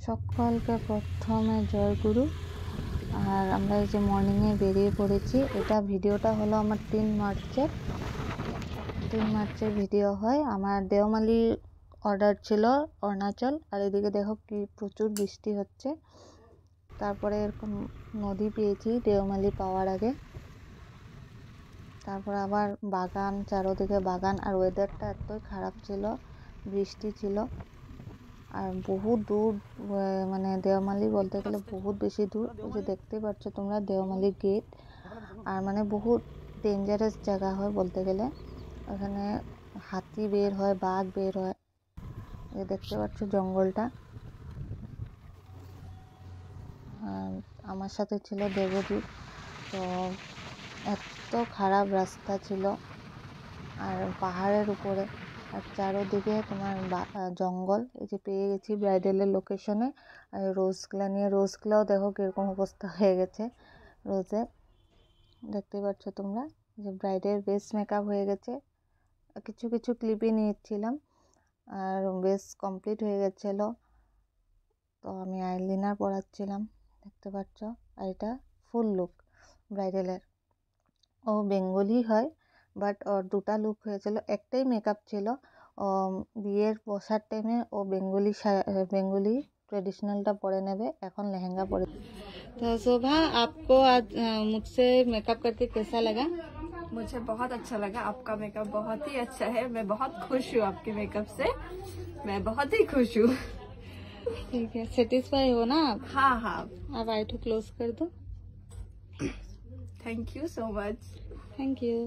সকালকে প্রথমে জয়গুরু। আর আমরা এই যে মর্নিংয়ে বেরিয়ে পড়েছি। এটা ভিডিওটা হলো আমার 3 মার্চের ভিডিও হয়। আমার দেওমালি অর্ডার ছিল অরুণাচল। আর এদিকে দেখো কি প্রচুর বৃষ্টি হচ্ছে। তারপরে এরকম নদী পেয়েছি দেওমালি পাওয়ার আগে। তারপর আবার বাগান, চারোদিকে বাগান। আর ওয়েদারটা এতই খারাপ ছিল, বৃষ্টি ছিল। আর বহুত দূর, মানে দেওমালি বলতে গেলে বহুত বেশি দূর। ওই যে দেখতে পাচ্ছ তোমরা দেওমালি গেট। আর মানে বহুত ডেঞ্জারাস জায়গা হয় বলতে গেলে। ওখানে হাতি বের হয়, বাঘ বের হয়। এই দেখতে পাচ্ছ জঙ্গলটা। আর আমার সাথে ছিল দেবদূত। তো এত খারাপ রাস্তা ছিল, আর পাহাড়ের উপরে, আর চারোদিকে তোমার জঙ্গল। এই যে পেয়ে গেছি ব্রাইডালের লোকেশনে। আর রোজগুলা নিয়ে, রোজগুলাও দেখো কীরকম অবস্থা হয়ে গেছে রোজের। দেখতে পাচ্ছ তোমরা যে ব্রাইডের বেস মেকআপ হয়ে গেছে। কিছু কিছু ক্লিপই নিয়েছিলাম, আর বেস কমপ্লিট হয়ে গেছিলো। তো আমি আইলাইনার পরাচ্ছিলাম, দেখতে পাচ্ছ। আর এটা ফুল লুক ব্রাইডালের। ও বেঙ্গলি হয়, বাট ওর দুটা লুক হয়েছিল। একটাই মেকআপ ছিল। বিয়ের বসার টাইমে ও বেঙ্গলি ट्रेडिशनलটা পরে নেবে, এখন লেহেঙ্গা পরে। तो शोभा, आपको आज मुझसे मेकअप करके कैसा लगा? मुझे बहुत अच्छा लगा। आपका मेकअप बहुत ही अच्छा है। मैं बहुत खुश हूँ आपके मेकअप से। मैं बहुत ही खुश हूँ। ठीक है, सेटिस्फाई हो ना आप? हाँ हाँ। अब आई टू क्लोज कर दो। Thank you so much. Thank you.